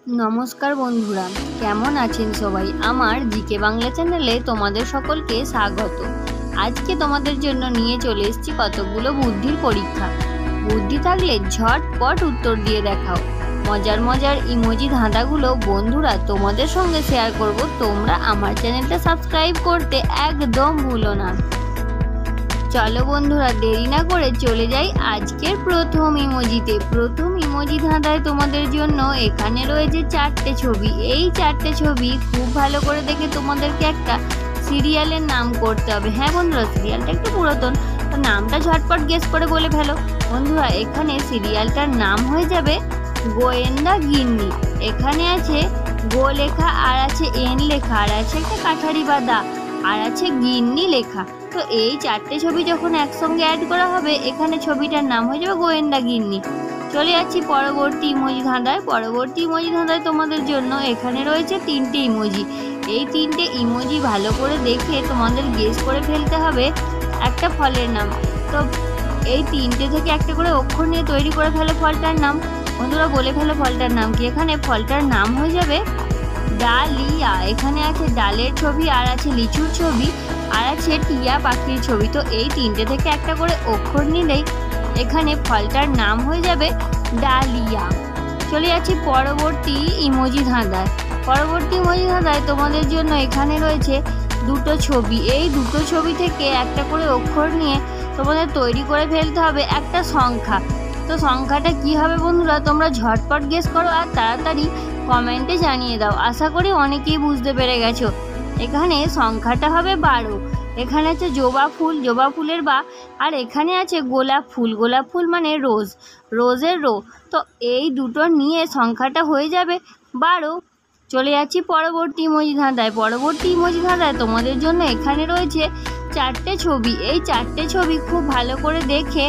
নমস্কার বন্ধুরা, কেমন আছেন সবাই? আমার জিকে বাংলা চ্যানেলে তোমাদের সকলকে স্বাগত। আজকে তোমাদের জন্য নিয়ে চলে এসেছি কতগুলো বুদ্ধির পরীক্ষা। বুদ্ধি থাকলে ঝটপট উত্তর দিয়ে দেখাও। মজার মজার ইমোজি ধাঁধাগুলো বন্ধুরা তোমাদের সঙ্গে শেয়ার করব। তোমরা আমার চ্যানেলটা সাবস্ক্রাইব করতে একদম ভুলো না। চলো বন্ধুরা, দেরি না করে চলে যাই আজকের প্রথম ইমোজিতে। প্রথম ইমোজি ধাঁধায় তোমাদের জন্য এখানে রয়েছে 4টে ছবি। এই 4টে ছবি খুব ভালো করে দেখে তোমাদেরকে একটা সিরিয়ালের নাম করতে হবে। হ্যাঁ বন্ধুরা, সিরিয়ালটা একটু পুরাতন, তো নামটা ঝটপট গেস করে বলে ফেলো। বন্ধুরা, এখানে সিরিয়ালটার নাম হয়ে যাবে গোয়েন্দা গিন্নি। এখানে আছে গো লেখা, আর আছে এন লেখা, আর আছে একটা কাঠারি বা দা, আর আছে গিন্নি লেখা। তো এই 4টে ছবি যখন একসঙ্গে অ্যাড করা হবে, এখানে ছবিটার নাম হয়ে যাবে গোয়েন্দা গিন্নি। চলে যাচ্ছি পরবর্তী ইমোজি ধাঁধায়। পরবর্তী ইমোজি ধাঁধায় তোমাদের জন্য এখানে রয়েছে 3টে ইমোজি। এই 3টে ইমোজি ভালো করে দেখে তোমাদের গেস করে ফেলতে হবে একটা ফলের নাম। তো এই 3টে থেকে একটা করে অক্ষর নিয়ে তৈরি করে ফেলো ফলটার নাম। বন্ধুরা, বলে ফেলো ফলটার নাম কি। এখানে ফলটার নাম হয়ে যাবে ডালিয়া। এখানে আছে ডালের ছবি, আর আছে লিচুর ছবি, আর আছে টিয়া পাখির ছবি। তো এই 3টে থেকে একটা করে অক্ষর নিলেই এখানে ফলটার নাম হয়ে যাবে ডালিয়া। চলে যাচ্ছি পরবর্তী ইমোজি ধাঁধায়। পরবর্তী ইমোজি ধাঁধায় তোমাদের জন্য এখানে রয়েছে 2টো ছবি। এই 2টো ছবি থেকে একটা করে অক্ষর নিয়ে তোমাদের তৈরি করে ফেলতে হবে একটা সংখ্যা। তো সংখ্যাটা কি হবে বন্ধুরা, তোমরা ঝটপট গেস করো আর তাড়াতাড়ি কমেন্টে জানিয়ে দাও। আশা করি অনেকেই বুঝতে পেরে গেছো। এখানে সংখ্যাটা হবে 12। এখানে আছে জবা ফুল, জবা ফুলের বা, আর এখানে আছে গোলাপ ফুল, গোলাপ ফুল মানে রোজ, রোজের রো। তো এই দুটো নিয়ে সংখ্যাটা হয়ে যাবে 12। চলে যাচ্ছি পরবর্তী ইমোজি ধাঁধায়। পরবর্তী ইমোজি ধাঁধায় তোমাদের জন্য এখানে রয়েছে 4টে ছবি। এই 4টে ছবি খুব ভালো করে দেখে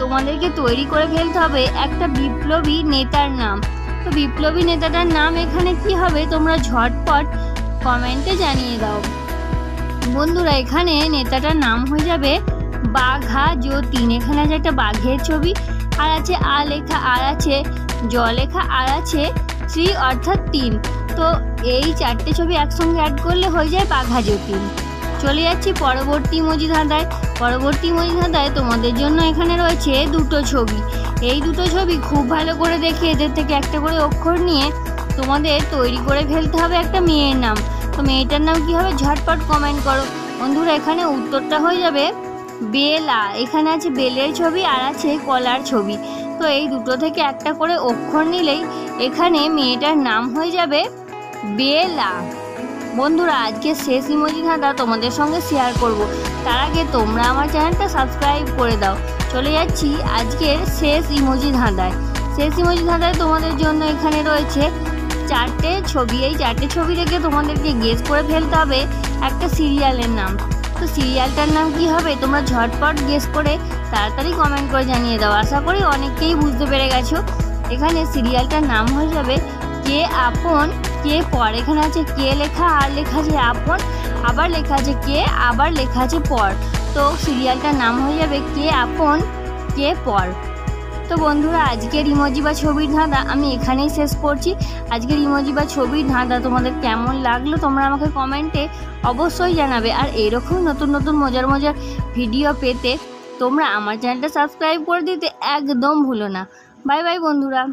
তোমাদেরকে তৈরি করে ফেলতে হবে একটা বিপ্লবী নেতার নাম। তো বিপ্লবী নেতাটার নাম এখানে কি হবে, তোমরা ঝটপট কমেন্টে জানিয়ে দাও। বন্ধুরা, এখানে নেতাটার নাম হয়ে যাবে বাঘা যতীন। এখানে আছে একটা বাঘের ছবি, আর আছে আ লেখা, আর আছে জ লেখা, আর আছে 3 অর্থাৎ 3। তো এই 4টে ছবি একসঙ্গে অ্যাড করলে হয়ে যায় বাঘা যতীন। চলে যাচ্ছি পরবর্তী ইমোজি ধাঁধায়। পরবর্তী ইমোজি ধাঁধায় তোমাদের জন্য এখানে রয়েছে 2টো ছবি। এই 2টো ছবি খুব ভালো করে দেখে এদের থেকে একটা করে অক্ষর নিয়ে তোমাদের তৈরি করে ফেলতে হবে একটা মেয়ের নাম। তো মেয়েটার নাম কি হবে, ঝটপট কমেন্ট করো। বন্ধুরা, এখানে উত্তরটা হয়ে যাবে বেলা। এখানে আছে বেলের ছবি, আর আছে কলার ছবি। তো এই 2টো থেকে একটা করে অক্ষর নিলেই এখানে মেয়েটার নাম হয়ে যাবে বেলা। বন্ধুরা, আজকে শেষ ইমোজি ধাঁধা তোমাদের সঙ্গে শেয়ার করব। তার আগে তোমরা আমার চ্যানেলটা সাবস্ক্রাইব করে দাও। চলে যাচ্ছি আজকের শেষ ইমোজি ধাঁধায়। শেষ ইমোজি ধাঁধায় তোমাদের জন্য এখানে রয়েছে 4টে ছবি। এই 4টে ছবি থেকে তোমাদেরকে গেস করে ফেলতে হবে একটা সিরিয়ালের নাম। তো সিরিয়ালটার নাম কি হবে, তোমরা ঝটপট গেস করে তাড়াতাড়ি কমেন্ট করে জানিয়ে দাও। আশা করি অনেকেই বুঝতে পেরে গেছো। এখানে সিরিয়ালটার নাম হয়ে যাবে কে আপন কে পর। এখানে আছে কে লেখা, আর লেখা আছে আপন, আবার লেখা আছে কে, আবার লেখা আছে পর। তো সিরিয়ালটার নাম হয়ে যাবে কে আপন কে পর। তো বন্ধুরা, আজকের ইমোজি বা ছবির ধাঁধা আমি এখানেই শেষ করছি। আজকের ইমোজি বা ছবির ধাঁধা তোমাদের কেমন লাগলো তোমরা আমাকে কমেন্টে অবশ্যই জানাবে। আর এরকম নতুন নতুন মজার মজার ভিডিও পেতে তোমরা আমার চ্যানেলটা সাবস্ক্রাইব করে দিতে একদম ভুলো না। বাই বাই বন্ধুরা।